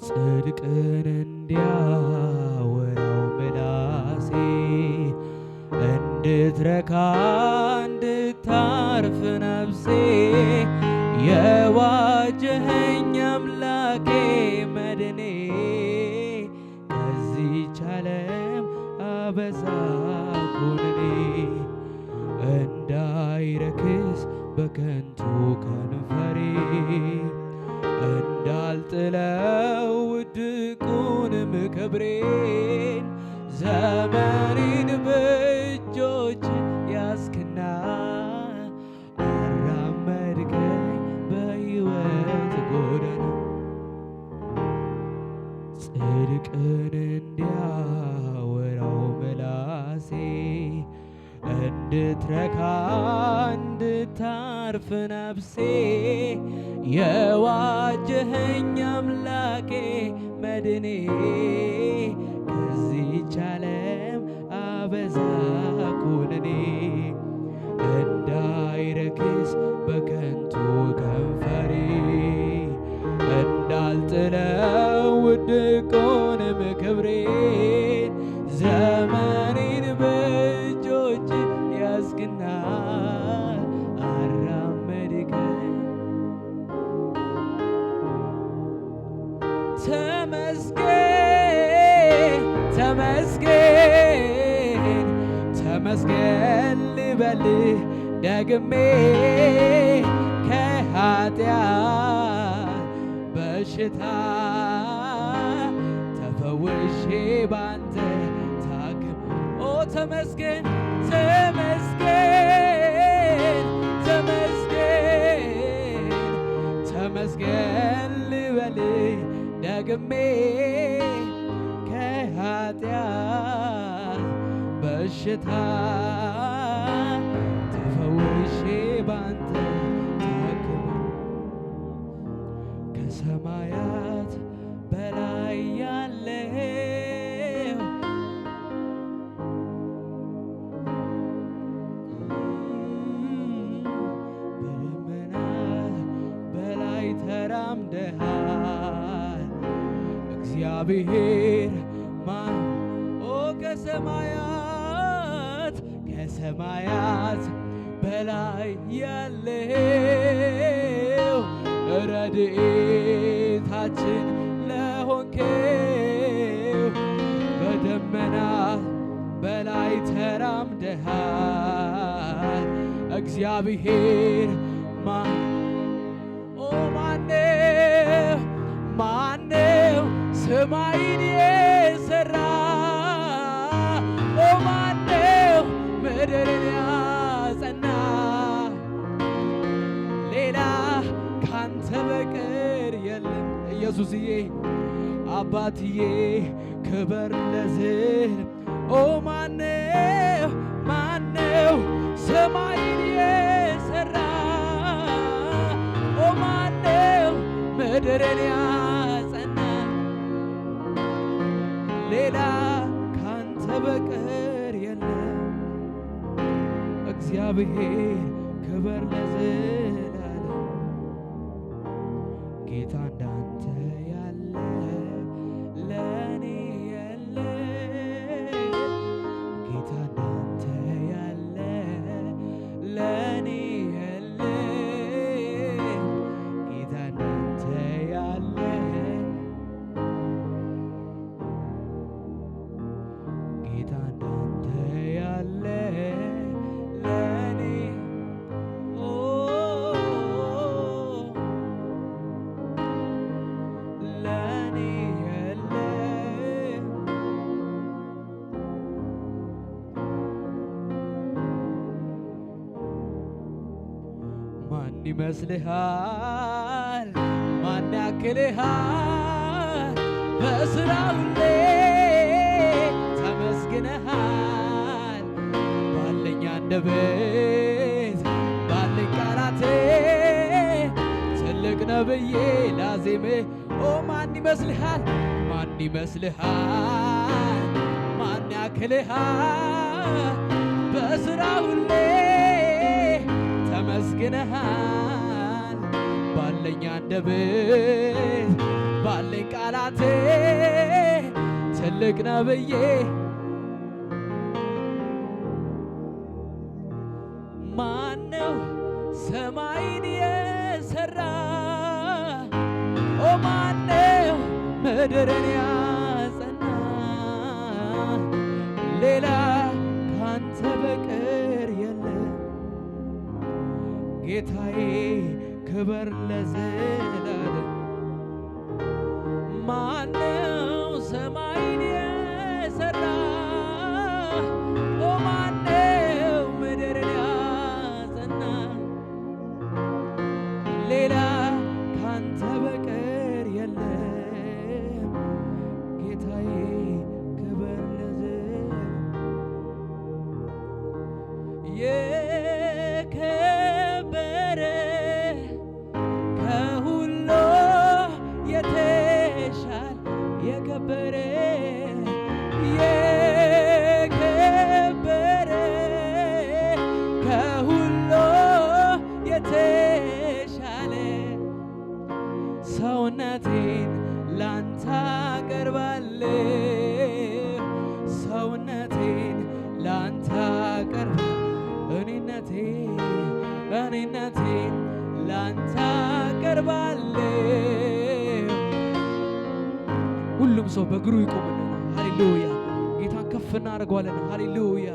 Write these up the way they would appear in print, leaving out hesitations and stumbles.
ጽድቅን እንዲያወራው ምላሴ እንድትረካ እንድታርፍ ነፍሴ የዋጀኸኝ አምላኬ መድኔ ከዚህች ዓለም አበሳ ኩነኔ እንዳይረክስ በከንቱ ከንፈሬ እንዳልጥለው ውድቁንም ክብሬን ዘመኔን በእጆች ያስክና አራመድከኝ በሕይወት ጎዳና ጽድቅን እንዲያወራው ምላሴ እንድትረካ እንድታርፍ ነፍሴ የዋጀኸኝ አምላኬ መድኔ ከዚህች ዓለም አበዛ ኩነኔ እንዳይረክስ በከንቱ ከንፈሬ እንዳልጥለው ውድቁንም ክብሬን ዘመኔን በእጆች ያስክና አራመድከኝ ተመስገን ተመስገን ተመስገን ልበልህ ደግሜ ከኃጢአት በሽታ ተፈውሼ ባንተ ታክም ኦ ተመስገን ተመስገን ተመስገን ተመስገን ልበልህ ደግሜ ከኃጢአት በሽታ ተፈውሼ ባንተ ታክም ከሰማያት በላይ ያለው በደመና በላይ ተራምደሃል እግዚአብሔር ማን ኦ ከሰማያት በላይ ያለው ረድኤታችን ለሆንከው በደመና በላይ ተራምደሃል እግዚአብሔር ማነው ሰማይን የሠራ ማነው ምድርን ያጸና ሌላ ካንተ በቀር የለም ኢየሱስዬ አባትዬ ክበር ለዝህ ማነው ሰማይን የሠራ ማነው ምድርን ያጸና ሌላ ካንተ በቀር የለም እግዚአብሔር ክበር ለዘላለም ጌታ እንዳንተ ያለ ለኔ የለ ጌታ እንዳንተ ያለ ለኔ የለ ጌታ እንዳንተ ያለ ጌታ እንዳንተ ያለ ለኔ ለኔ የለ ማን ይመስልሃል ማን ያክልሃል በስራ ሁሌ ተመስግነሃል ባለኝ አንደበት ባለኝ ቃላቴ ትልቅ ነብዬ ላዜም ማን ይመስልሃል ማን ያክልሃል በስራ ሁሌ ተመስግነሃል ባለኝ አንደበት ባለኝ ቃላቴ ትልቅ ነው ብዬ ማነው ሰማይን የሰራ ኦ ማነው ምድርን ያጸና ሌላ ካንተ በቀር የለም ጌታዬ ክበር ለዘላለም ማነው ሰማይን የሰራ ኦ ማነው ምድርን ያጸና ሌላ ካንተ በቀር የለም ጌታዬ ክበር ለዘላለም የከበረ ከሁሉ የተሻለ የከበረ የከበረ ከሁሉ የተሻለ ሰውነቴን ላንተ አቀርባለሁ ሰውነቴን ላንተ አቀርባለሁ እኔነቴን ላንተ አቀርባለሁ ሁሉም ሰው በእግሩ ይቆምልን ሃሌሉያ ጌታን ከፍ እናደርገዋለን ሃሌሉያ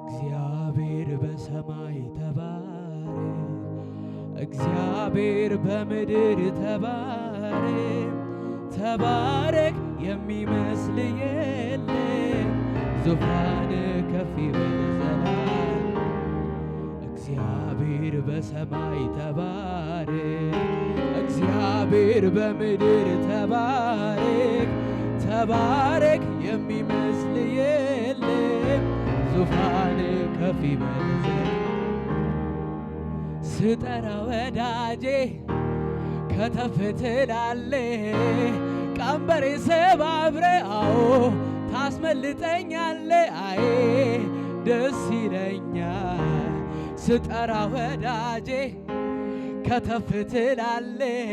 እግዚአብሔር በሰማይ ተባረክ እግዚአብሔር በምድር ተባረክ ተባረክ የሚመስል የለም ዙፋን ከፍ ይበል ዘላለም እግዚአብሔር በሰማይ ተባረክ እግዚአብሔር በምድር ተባረክ ተባረክ የሚመስል የለም ዙፋን ከፍ ይበል ስጠራ ወዳጄ ከተፍ ትላለህ ቀንበሬን ሰባብረህ አዎ ታስመልጠኛለህ አዬ ደስ ይለኛል ስጠራ ወዳጄ ከተፍ ትላለህ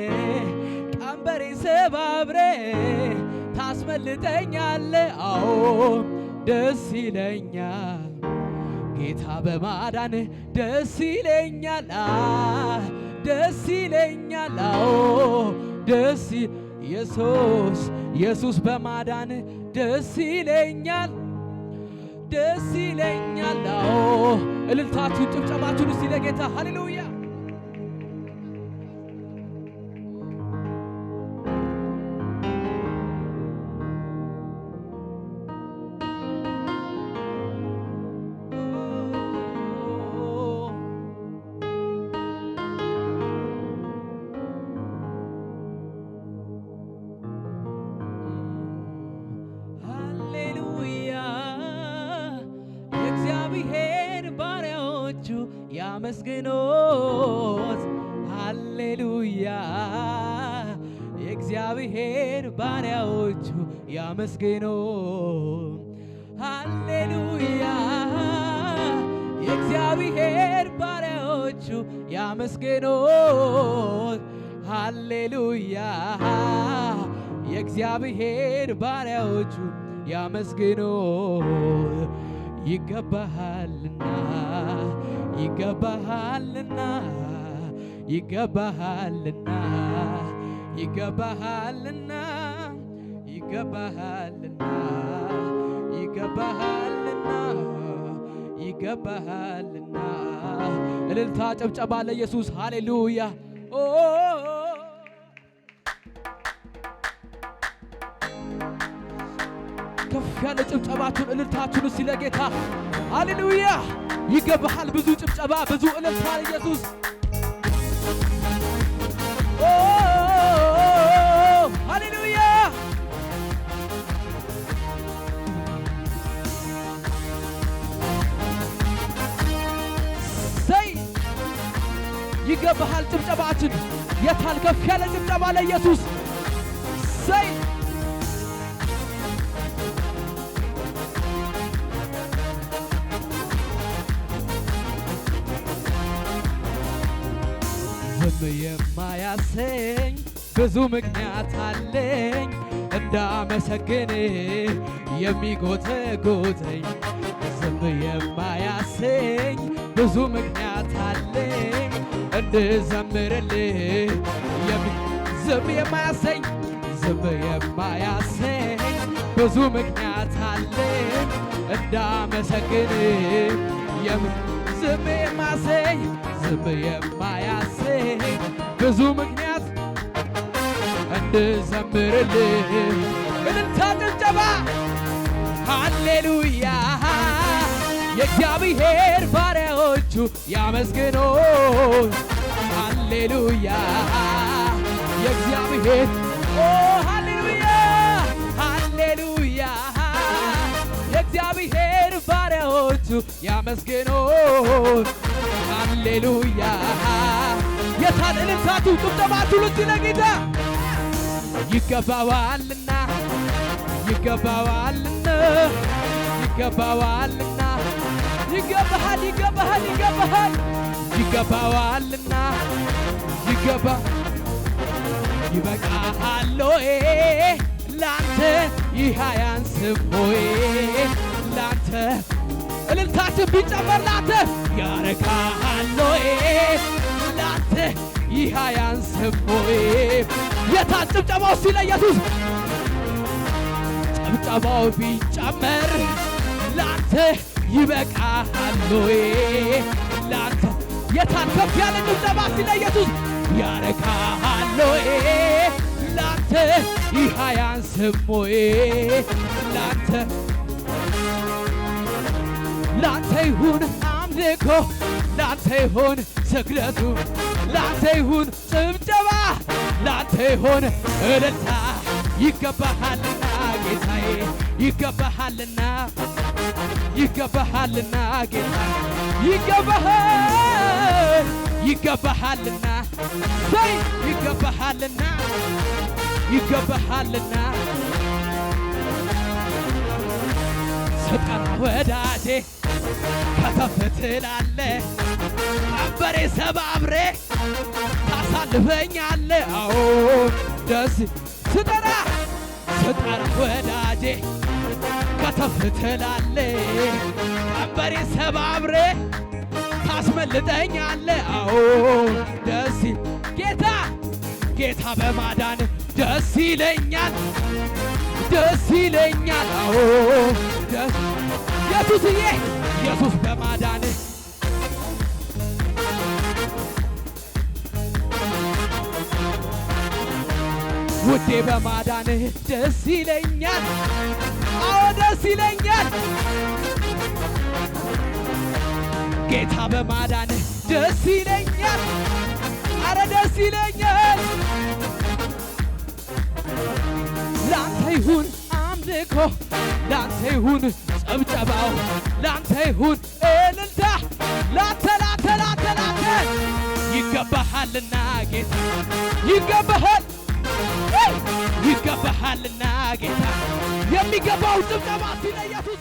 ቀንበሬን ሰባብረህ ታስመልጠኛለህ አዎ ደስ ይለኛል ጌታ በማዳንህ ደስ ይለኛል ደስ ይለኛል አዎ ደስ ኢየሱስ በማዳንህ ደስ ይለኛል አዎ እልልታችሁን ጭብጨባችሁን እስቲ ለጌታ ሃሌሉያ ያመስግኖት ሃሌሉያ የእግዚአብሔር ባሪያዎቹ ያመስግኖት ሃሌሉያ የእግዚአብሔር ባሪያዎቹ ያመስግኖት ሃሌሉያ የእግዚአብሔር ባሪያዎቹ ያመስግኖት ይገባሃልና ይገባሃልና ይገባሃልና ይገባሃልና ይገባሃልና ይገባሃልና ይገባሃልና እልልታ ጨብጨባ ለኢየሱስ ሃሌሉያ ከፍ ያለ ጭብጨባችሁን እልልታችሁን እስቲ ለጌታ ሃሌሉያ ይገባሃል ብዙ ጭብጨባ ብዙ እልልታ ለኢየሱስ ሃሌሉያ ይገባሃል ጭብጨባችን። የታል ከፍ ያለ ጭብጨባ ለኢየሱስ ሰይ ዝም የማያሰኝ ብዙ ምክንያት አለኝ እንዳመሰግን የሚጎተጉተኝ ዝም የማያሰኝ ብዙ ምክንያት አለኝ እንድዘምርልህ ዝም የማያሰኝ ብዙ ምክንያት አለኝ እንዳመሰግን ዝም የማያሰኝ ብዙ ምክንያት እንድዘምርልህ እልልታ ጭብጨባ ሃሌሉያ የእግዚአብሔር ባሪያዎቹ ያመስግኑ ሃሌሉያ የእግዚአብሔር ሃሌሉያ ሃሌሉያ የእግዚአብሔር ባሪያዎቹ ያመስግኑ ሃሌሉያ የታል እልልታቱ ጭብጨባችሁ ለዚህ ለጌታ ይገባዋልና ይገባዋልና ይገባዋልና ይገባሃል ይገባሃል ይገባሃል ይገባዋልና ይበቃሃል ሆይ ላንተ ይህ አያንስም ሆይ ላንተ እልልታችን ቢጨመር ላንተ ያረካሃል ሆይ ላንተ ይህ አያንስም ሆይ የታል ጭብጨባው እስቲ ለኢየሱስ ጭብጨባው ቢጨመር ላንተ ይበቃሃል ሆይ ላንተ የታል ከፍ ያለ ጭብጨባ እስቲ ለኢየሱስ ያረካሃል ሆይ ላንተ ይህ አያንስም ሆይ ላንተ ይሁን አምልኮ ላንተ ይሁን ስግደቱ ላንተ ይሁን ጭብጨባ ላንተ ይሁን እልልታ ይገባሃልና ጌታዬ ይገባሃልና ጌታ ይገባሃልና ሰይ ይገባሃልና ስጠራ ወዳጄ ከተፍ ትላለህ ቀንበሬ ሰባብሬ ታሳልፈኛለህ አዎ ደስ ስጠራ ወዳጄ ከተፍ ትላለህ ቀንበሬ ሰባብሬ ታስመልጠኛለህ አዎ ደስ ጌታ በማዳን ደስ ይለኛል አዎ ኢየሱስ በማዳን ውዴ በማዳንህ ደስ ይለኛል አዎ ደስ ይለኛል ጌታ በማዳንህ ደስ ይለኛል አረ ደስ ይለኛል ላንተ ይሁን አምልኮ ላንተ ይሁን ጭብጨባው ላንተ ይሁን እልልታ ላንተ ይገባሃልና ጌታ ይገባሃልና ጌታ የሚገባው ጭብጨባ ሲለ ኢየሱስ